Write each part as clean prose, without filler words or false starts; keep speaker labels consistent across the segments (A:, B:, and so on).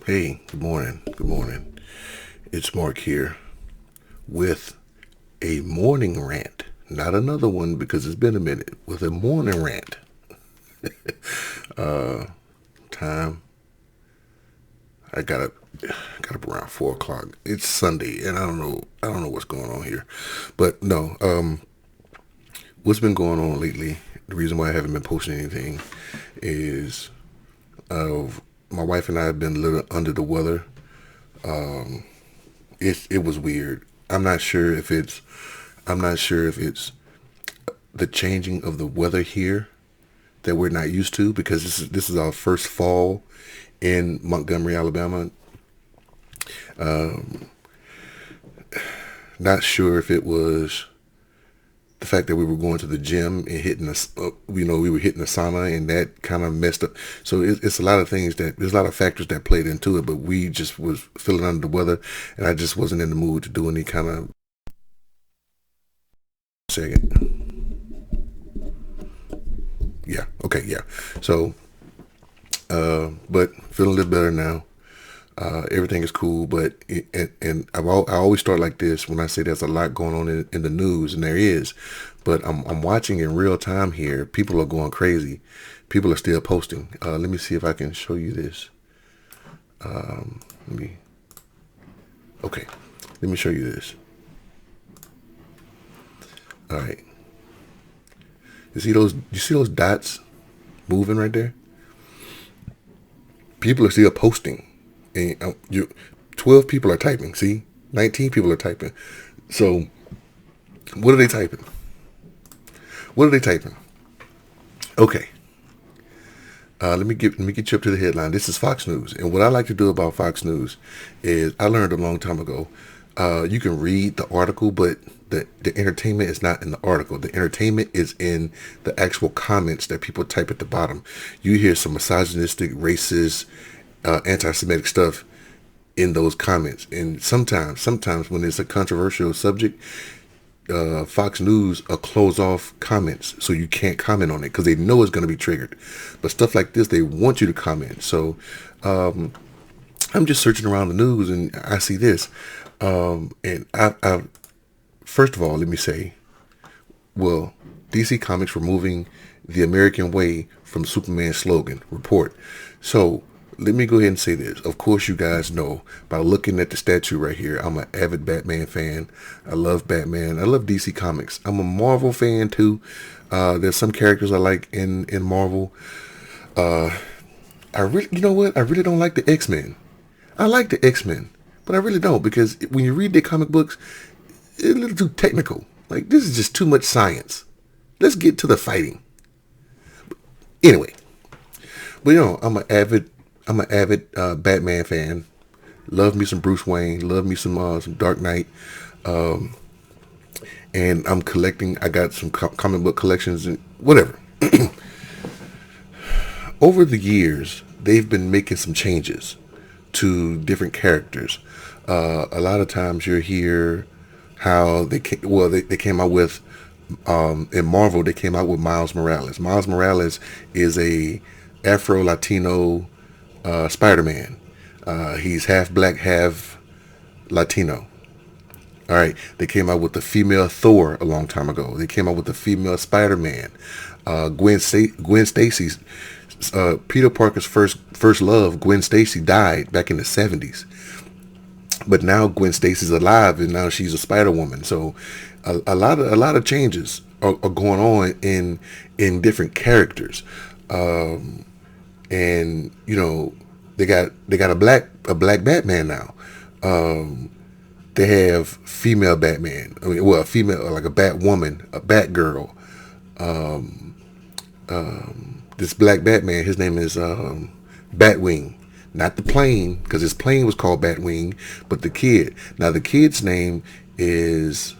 A: Hey, good morning. Good morning. It's Mark here with a morning rant. Not another one because it's been a minute. With a morning rant. Time. I got up around 4 o'clock. It's Sunday, and I don't know what's going on here, but no. What's been going on lately? The reason why I haven't been posting anything is my wife and I have been a little under the weather. It was weird. I'm not sure if it's the changing of the weather here that we're not used to, because this is our first fall in Montgomery, Alabama. Not sure if it was the fact that we were going to the gym and we were hitting the sauna, and that kind of messed up. So it's a lot of things there's a lot of factors that played into it, but we just was feeling under the weather, and I just wasn't in the mood to do any kind of second. Yeah. Okay. Yeah. So, but feeling a little better now. Everything is cool, but I always start like this when I say there's a lot going on in the news, and there is, but I'm watching in real time here. People are going crazy. People are still posting. Let me see if I can show you this. Let me. Okay, let me show you this. All right. You see those dots moving right there? People are still posting. And 12 people are typing. See, 19 people are typing. So, what are they typing? What are they typing? Okay. Let me get you up to the headline. This is Fox News, and what I like to do about Fox News is I learned a long time ago. You can read the article, but the entertainment is not in the article. The entertainment is in the actual comments that people type at the bottom. You hear some misogynistic, racist, anti-Semitic stuff in those comments, and sometimes when it's a controversial subject, Fox News close off comments, so you can't comment on it because they know it's going to be triggered. But stuff like this, they want you to comment. So I'm just searching around the news, and I see this. And I first of all, let me say, well, DC Comics removing the American way from Superman's slogan report. So let me go ahead and say this. Of course, you guys know by looking at the statue right here, I'm an avid Batman fan. I love Batman. I love DC Comics. I'm a Marvel fan too. There's some characters I like in Marvel. You know what? I really don't like the X-Men. I like the X-Men, but I really don't, because when you read their comic books, it's a little too technical. Like, this is just too much science. Let's get to the fighting. Anyway, but I'm an avid Batman fan. Love me some Bruce Wayne. Love me some Dark Knight. And I'm collecting. I got some comic book collections and whatever. Over the years, they've been making some changes to different characters. A lot of times you'll hear how they came out with in Marvel, they came out with Miles Morales. Miles Morales is a Afro Latino Spider-Man. He's half black, half Latino. All right. They came out with the female Thor a long time ago. They came out with the female Spider-Man. Gwen Stacy's Peter Parker's first love, Gwen Stacy, died back in the 70s. But now Gwen Stacy's alive, and now she's a Spider Woman. So a lot of changes are going on in different characters. And they got a black Batman now. They have female Batman. I mean, well, a female, like a Batwoman, a Batgirl. This black Batman, his name is Batwing. Not the plane, because his plane was called Batwing, but the kid. Now the kid's name is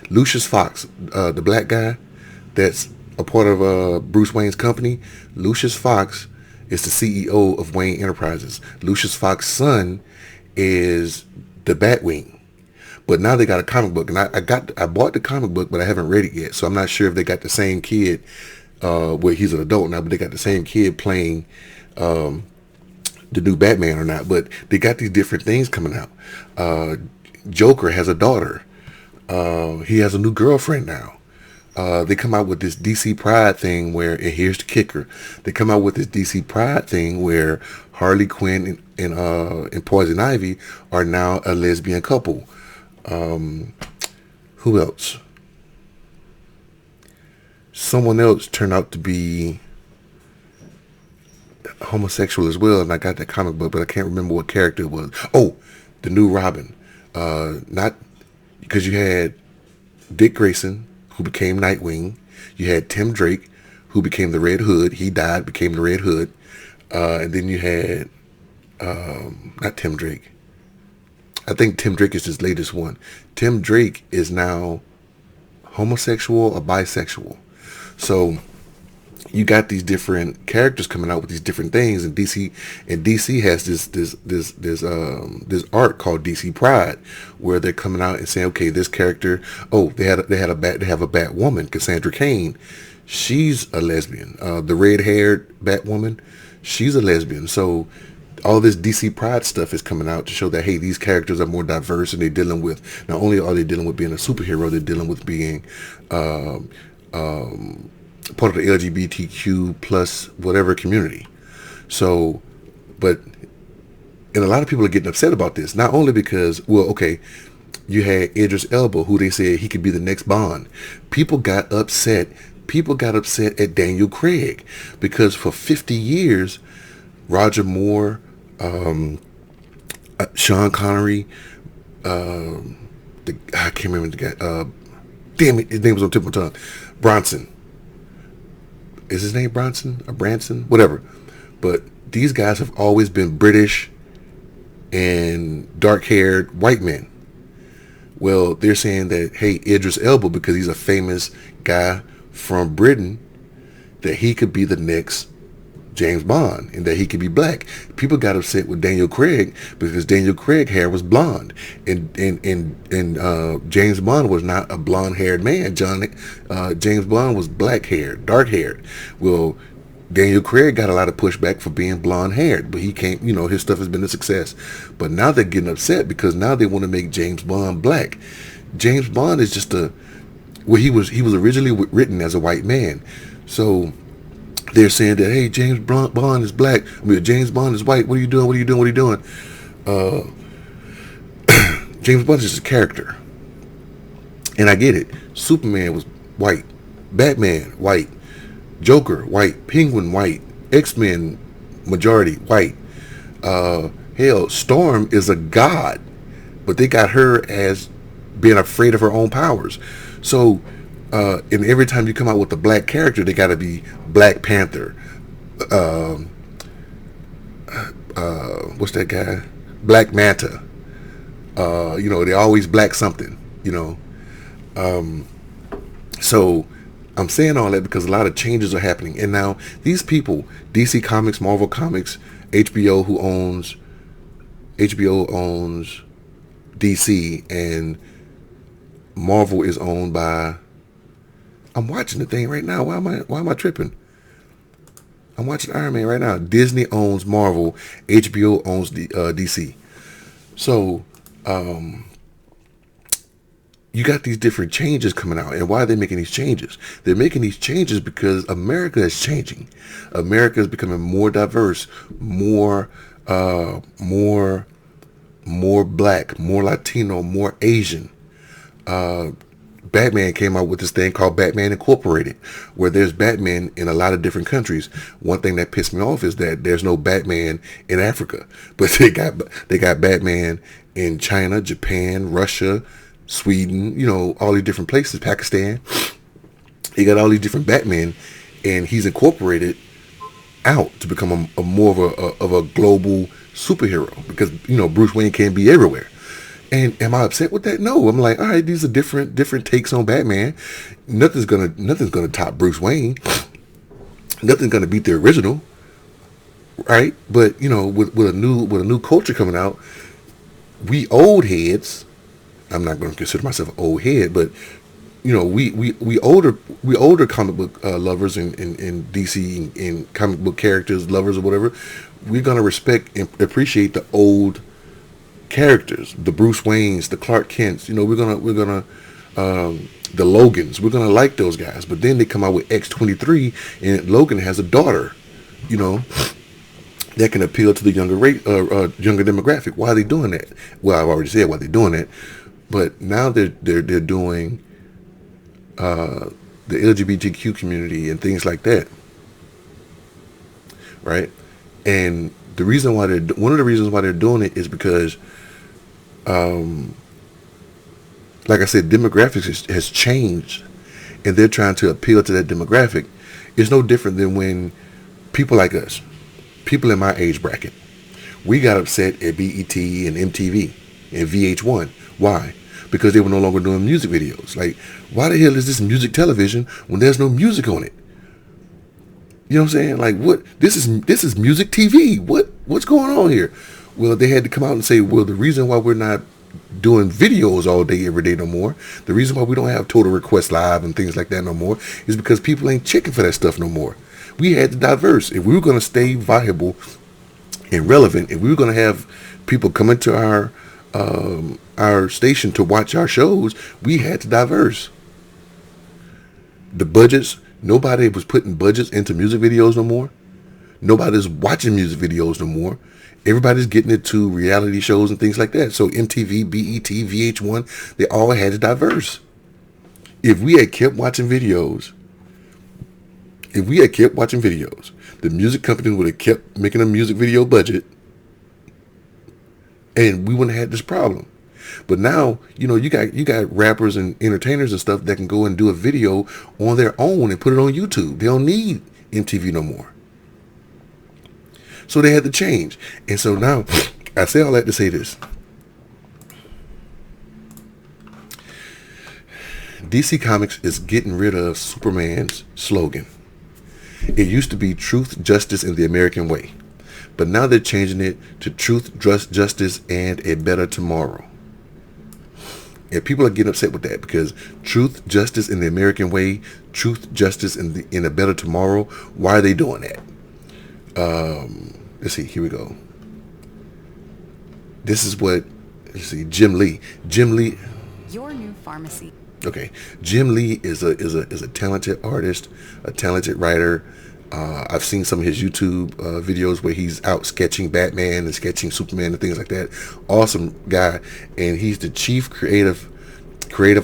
A: Lucius Fox, the black guy that's a part of Bruce Wayne's company. Lucius Fox is the CEO of Wayne Enterprises. Lucius Fox's son is the Batwing. But now they got a comic book, and I bought the comic book, but I haven't read it yet, so I'm not sure if they got the same kid. Where he's an adult now, but they got the same kid playing the new Batman or not, but they got these different things coming out. Joker has a daughter. He has a new girlfriend now. They come out with this DC Pride thing where, and here's the kicker, they come out with this DC Pride thing where Harley Quinn and Poison Ivy are now a lesbian couple. Who else? Someone else turned out to be homosexual as well, and I got that comic book, but I can't remember what character it was. Oh, the new Robin. Not because you had Dick Grayson, who became Nightwing. You had Tim Drake, who became the Red Hood. He died, became the Red Hood. And then you had not Tim Drake. I think Tim Drake is his latest one. Tim Drake is now homosexual or bisexual. So you got these different characters coming out with these different things, and DC has this art called DC Pride, where they're coming out and saying, okay, this character, they have a Batwoman, Cassandra Cain, she's a lesbian. The red-haired Batwoman, she's a lesbian. So all this DC Pride stuff is coming out to show that, hey, these characters are more diverse, and they're dealing with, not only are they dealing with being a superhero, they're dealing with being part of the LGBTQ plus whatever community. So, and a lot of people are getting upset about this, not only because, well, okay, you had Idris Elba, who they said he could be the next Bond. People got upset at Daniel Craig, because for 50 years, Roger Moore, Sean Connery, I can't remember the guy, damn it, his name was on the tip of my tongue, Bronson. Is his name Bronson or Branson? Whatever. But these guys have always been British and dark-haired white men. Well, they're saying that, hey, Idris Elba, because he's a famous guy from Britain, that he could be the next James Bond, and that he could be black. People got upset with Daniel Craig because Daniel Craig's hair was blonde, and James Bond was not a blonde-haired man. James Bond was black-haired, dark-haired. Well, Daniel Craig got a lot of pushback for being blonde-haired, but he can't. His stuff has been a success. But now they're getting upset because now they want to make James Bond black. James Bond is just he was originally written as a white man, so they're saying that, hey, James Bond is black. James Bond is white. What are you doing? What are you doing? What are you doing? James Bond is just a character. And I get it. Superman was white. Batman, white. Joker, white. Penguin, white. X-Men, majority, white. Hell, Storm is a god. But they got her as being afraid of her own powers. So, and every time you come out with a black character, they got to be Black Panther. What's that guy? Black Manta. They always black something. So I'm saying all that because a lot of changes are happening, and now these people, DC Comics, Marvel Comics, HBO owns DC, and Marvel is owned by. I'm watching the thing right now. Why am I tripping? I'm watching Iron Man right now. Disney owns Marvel. HBO owns DC. So, you got these different changes coming out. And why are they making these changes? They're making these changes because America is changing. America is becoming more diverse, more black, more Latino, more Asian. Batman came out with this thing called Batman Incorporated, where there's Batman in a lot of different countries. One thing that pissed me off is that there's no Batman in Africa, but they got Batman in China, Japan, Russia, Sweden, all these different places, Pakistan. He got all these different Batman, and he's incorporated out to become a more of a global superhero, because Bruce Wayne can't be everywhere. And am I upset with that? No. I'm like, all right, these are different takes on Batman. Nothing's gonna top Bruce Wayne. Nothing's gonna beat the original, right? But with a new culture coming out, we old heads. I'm not going to consider myself an old head, but we older comic book lovers and DC and comic book characters lovers or whatever. we're gonna respect and appreciate the old characters, the Bruce Waynes, the Clark Kents. We're gonna the Logans. We're gonna like those guys. But then they come out with X-23, and Logan has a daughter. You know, that can appeal to the younger demographic. Why are they doing that? Well, I've already said why they're doing that. But now they're doing the LGBTQ community and things like that, right? And one of the reasons why they're doing it is because, like I said, demographics has changed, and they're trying to appeal to that demographic. It's no different than when people like us, people in my age bracket, we got upset at BET and MTV and VH1. Why? Because they were no longer doing music videos. Like, why the hell is this music television when there's no music on it? You know what I'm saying? Like, what? This is music TV. What's going on here? Well, they had to come out and say, well, the reason why we're not doing videos all day, every day no more, the reason why we don't have Total Request Live and things like that no more, is because people ain't checking for that stuff no more. We had to diverse. If we were going to stay viable and relevant, if we were going to have people come into our station to watch our shows, we had to diverse. The budgets, nobody was putting budgets into music videos no more. Nobody's watching music videos no more. Everybody's getting into reality shows and things like that. So MTV, BET, VH1, they all had to diverse. If we had kept watching videos, the music companies would have kept making a music video budget, and we wouldn't have had this problem. But now, you got rappers and entertainers and stuff that can go and do a video on their own and put it on YouTube. They don't need MTV no more. So they had to change. And so now, I say all that to say this. DC Comics is getting rid of Superman's slogan. It used to be truth, justice, and the American way. But now they're changing it to truth, justice, and a better tomorrow. And people are getting upset with that because truth, justice, in the American way, truth, justice, in a better tomorrow. Why are they doing that? Let's see. Here we go. This is what. Let's see. Jim Lee.
B: Your new pharmacy.
A: Okay. Jim Lee is a talented artist, a talented writer. I've seen some of his YouTube videos where he's out sketching Batman and sketching Superman and things like that. Awesome guy. And he's the chief creative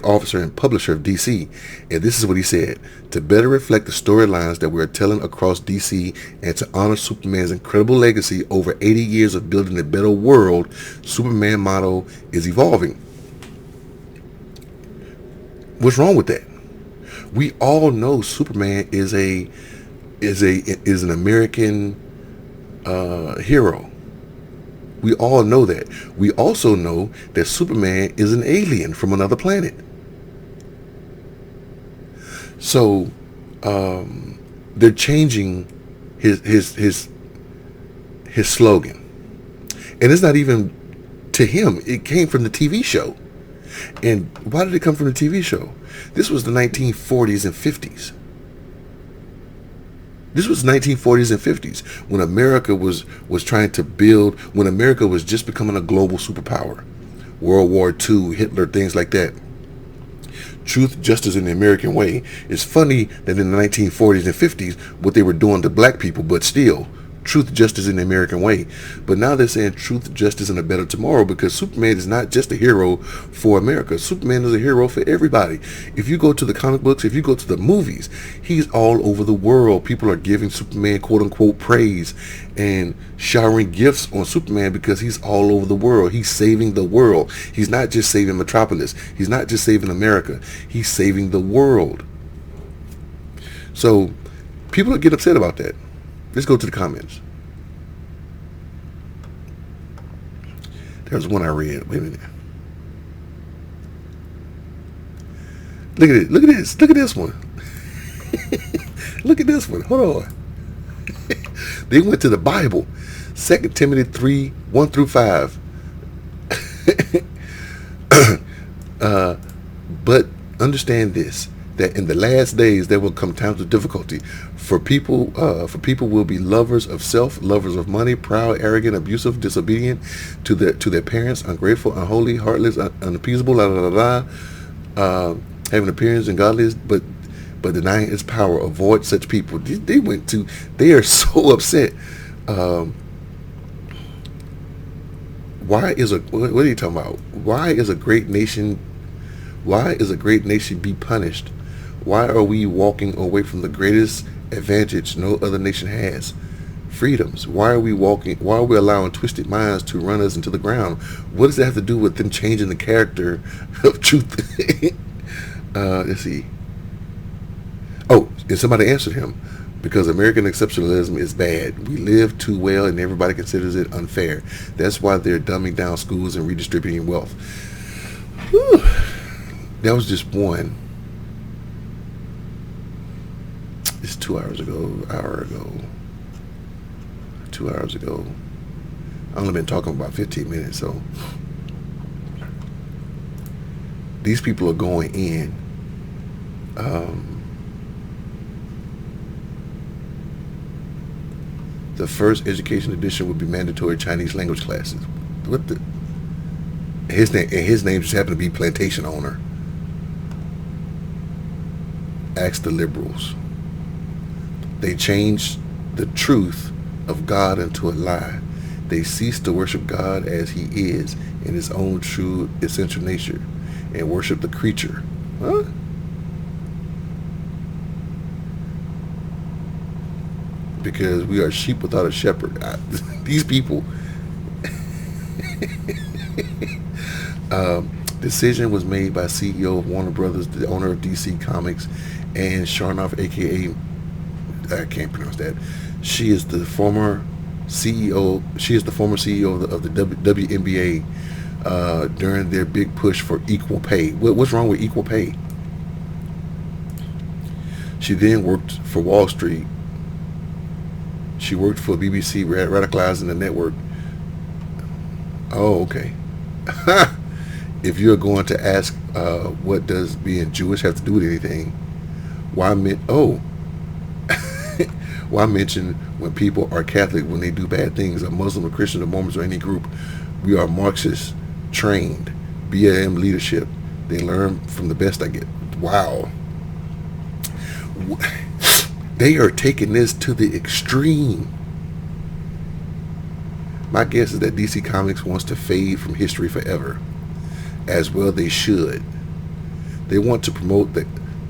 A: officer and publisher of DC. And this is what he said: to better reflect the storylines that we're telling across DC and to honor Superman's incredible legacy over 80 years of building a better world, Superman motto is evolving. What's wrong with that? We all know Superman is an American hero. We all know that. We also know that Superman is an alien from another planet. So they're changing his slogan, and it's not even to him. It came from the TV show. And why did it come from the TV show? This was the 1940s and 50s. This was 1940s and 50s when America was trying to build, when America was just becoming a global superpower. World War II, Hitler, things like that. Truth, justice, in the American way. It's funny that in the 1940s and 50s, what they were doing to black people, but still, truth, justice, in the American way. But now they're saying truth, justice, and a better tomorrow, because Superman is not just a hero for America. Superman is a hero for everybody. If you go to the comic books, if you go to the movies, he's all over the world. People are giving Superman quote unquote praise and showering gifts on Superman because he's all over the world. He's saving the world. He's not just saving Metropolis. He's not just saving America. He's saving the world. So people get upset about that. Let's go to the comments. There's one I read. Wait a minute. Look at it. Look at this. Look at this one. Look at this one. Hold on. They went to the Bible. 2 Timothy 3, 1 through 5. But understand this. that in the last days there will come times of difficulty. For people will be lovers of self, lovers of money, proud, arrogant, abusive, disobedient to their parents, ungrateful, unholy, heartless, unappeasable, la la la la, having appearance in godliness, but denying its power. Avoid such people. They are so upset. What are you talking about? Why is a great nation be punished? Why are we walking away from the greatest advantage no other nation has? Freedoms. Why are we allowing twisted minds to run us into the ground? What does that have to do with them changing the character of truth? Let's see. Oh, and somebody answered him. Because American exceptionalism is bad. We live too well and everybody considers it unfair. That's why they're dumbing down schools and redistributing wealth. Whew. That was just one. It's 2 hours ago, hour ago. 2 hours ago. I've only been talking about 15 minutes, so. These people are going in. The first education edition would be mandatory Chinese language classes. What the? His name just happened to be plantation owner. Ask the liberals. They changed the truth of God into a lie. They ceased to worship God as He is in His own true essential nature, and worship the creature. Huh? Because we are sheep without a shepherd. These people. Decision was made by CEO of Warner Brothers, the owner of DC Comics, and Sharnoff, aka I can't pronounce that. She is the former CEO. She is the former CEO of the WNBA during their big push for equal pay. What's wrong with equal pay? She then worked for Wall Street. She worked for BBC, radicalizing the network. Oh, okay. If you're going to ask, what does being Jewish have to do with anything? Why mention when people are Catholic when they do bad things, or Muslim or Christian or Mormons or any group? We are Marxist trained, BLM leadership. They learn from the best I get. Wow. They are taking this to the extreme. My guess is that DC Comics wants to fade from history forever. As well they should. They want to promote the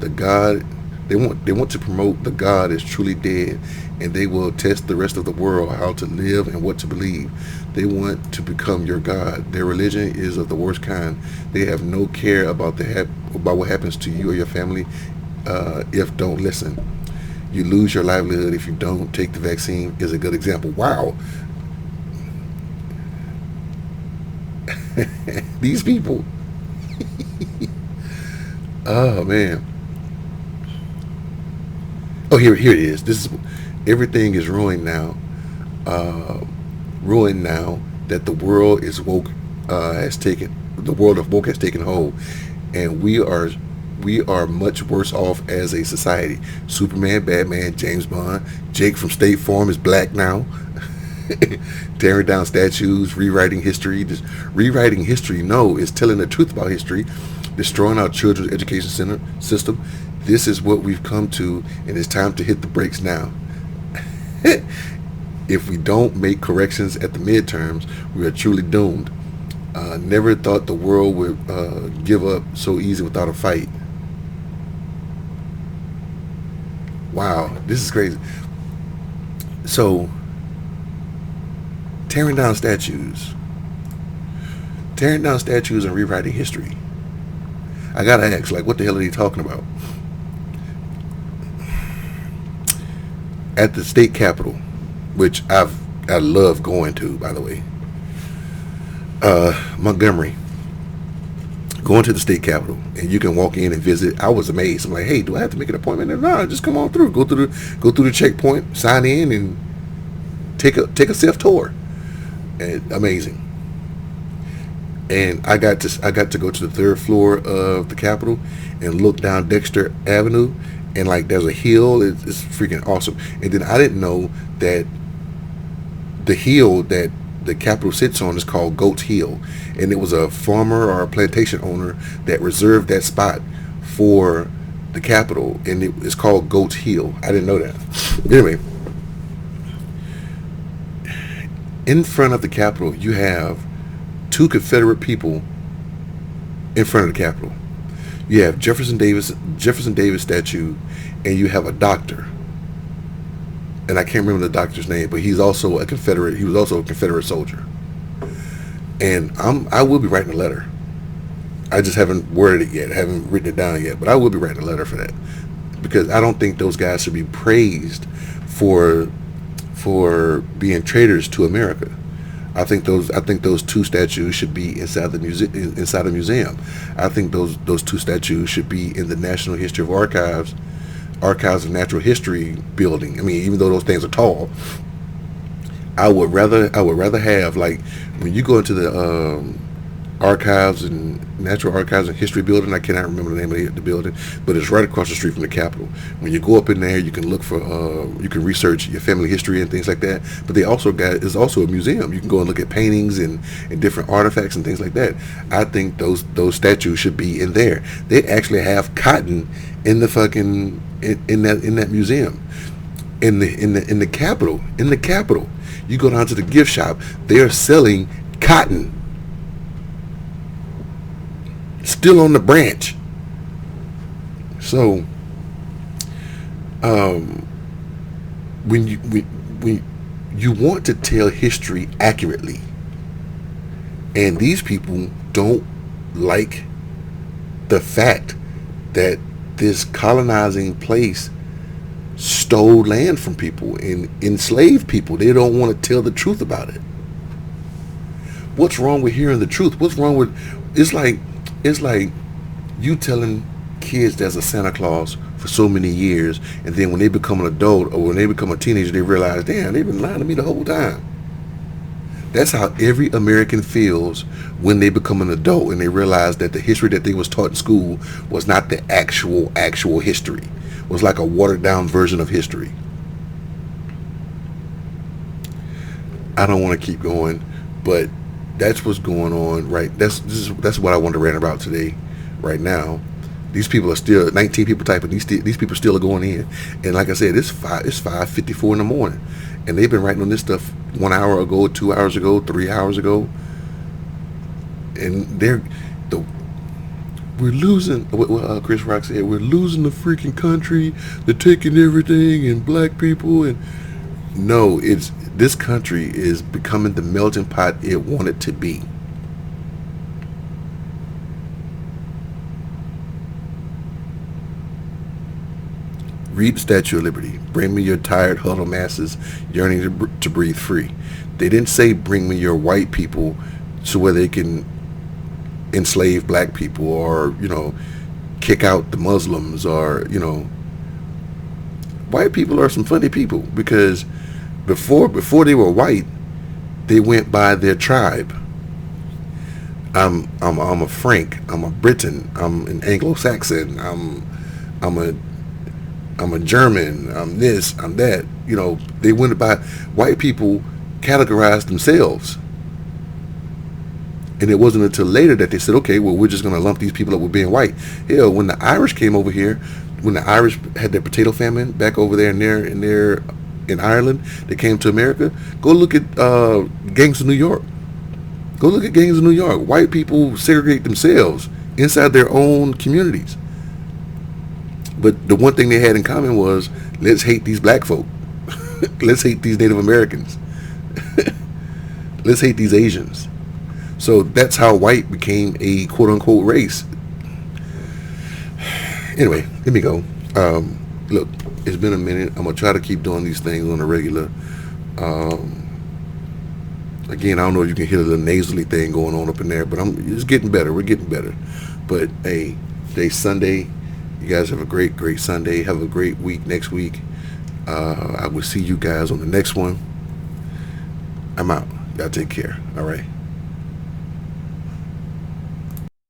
A: God. They want to promote the God is truly dead, and they will test the rest of the world how to live and what to believe. They want to become your God. Their religion is of the worst kind. They have no care about what happens to you or your family if don't listen. You lose your livelihood if you don't take the vaccine is a good example. Wow. These people. Oh, man. Oh, here it is. Everything is ruined now. Ruined now that the world is woke. The world of woke has taken hold, and we are much worse off as a society. Superman, Batman, James Bond, Jake from State Farm is black now. Tearing down statues, rewriting history. Rewriting history, no, is telling the truth about history. Destroying our children's education system. This is what we've come to, and it's time to hit the brakes now. If we don't make corrections at the midterms, we are truly doomed. Never thought the world would give up so easy without a fight. Wow, this is crazy. So, tearing down statues and rewriting history. I gotta ask, what the hell are they talking about? At the state capitol, which I love going to, by the way, Montgomery, going to the state capitol, and you can walk in and visit. I was amazed. I'm like, hey, do I have to make an appointment? No, just come on through. Go through the checkpoint, sign in, and take a self tour. And amazing. and I got to go to the third floor of the Capitol and look down Dexter Avenue, and like there's a hill. It's freaking awesome. And then I didn't know that the hill that the Capitol sits on is called Goat's Hill, and it was a farmer or a plantation owner that reserved that spot for the Capitol, and it's called Goat's Hill. I didn't know that. Anyway, in front of the Capitol, you have two Confederate people in front of the Capitol. You have Jefferson Davis statue, and you have a doctor. And I can't remember the doctor's name, but he's also a Confederate. He was also a Confederate soldier. And I will be writing a letter. I just haven't worded it yet. I haven't written it down yet, but I will be writing a letter for that, because I don't think those guys should be praised for being traitors to America. I think those two statues should be inside the museum. I think those two statues should be in the National History of Archives of Natural History building. I mean, even though those things are tall, I would rather have, like, when you go into the Archives and Natural Archives and History building, I cannot remember the name of the building, but it's right across the street from the Capitol. When you go up in there, you can look for you can research your family history and things like that. But it's also a museum. You can go and look at paintings and different artifacts and things like that. I think those statues should be in there. They actually have cotton in the fucking in that museum. In the Capitol, you go down to the gift shop, they are selling cotton still on the branch. So when you want to tell history accurately, and these people don't like the fact that this colonizing place stole land from people and enslaved people. They don't want to tell the truth about it. What's wrong with hearing the truth? What's wrong with it's like you telling kids there's a Santa Claus for so many years, and then when they become an adult or when they become a teenager, they realize, damn, they've been lying to me the whole time. That's how every American feels when they become an adult and they realize that the history that they was taught in school was not the actual history. It was like a watered down version of history. I don't want to keep going, but that's what's going on, right? That's what I want to rant about today, right now. These people are still 19 people typing. These people still are going in, and like I said, it's 5:54 in the morning, and they've been writing on this stuff 1 hour ago, 2 hours ago, 3 hours ago, and we're losing. What Chris Rock said, we're losing the freaking country. They're taking everything and black people, and no, this country is becoming the melting pot it wanted to be. Read the Statue of Liberty. Bring me your tired, huddled masses yearning to breathe free. They didn't say bring me your white people so where they can enslave black people or, kick out the Muslims or, white people are some funny people, because before they were white, they went by their tribe. I'm a Frank. I'm a Briton. I'm an Anglo-Saxon. I'm a German. I'm this. I'm that. They went by. White people categorized themselves, and it wasn't until later that they said, okay, well, we're just going to lump these people up with being white. Hell, when the Irish came over here, when the Irish had their potato famine back over there in Ireland, they came to America. Go look at gangs of New York. Go look at gangs of New York. White people segregate themselves inside their own communities. But the one thing they had in common was, let's hate these black folk. Let's hate these Native Americans. Let's hate these Asians. So that's how white became a quote-unquote race. Anyway, let me go. Look, it's been a minute. I'm going to try to keep doing these things on a regular. Again, I don't know if you can hear the nasally thing going on up in there, but it's getting better. We're getting better. But, hey, today's Sunday. You guys have a great, great Sunday. Have a great week next week. I will see you guys on the next one. I'm out. Y'all take care. All right.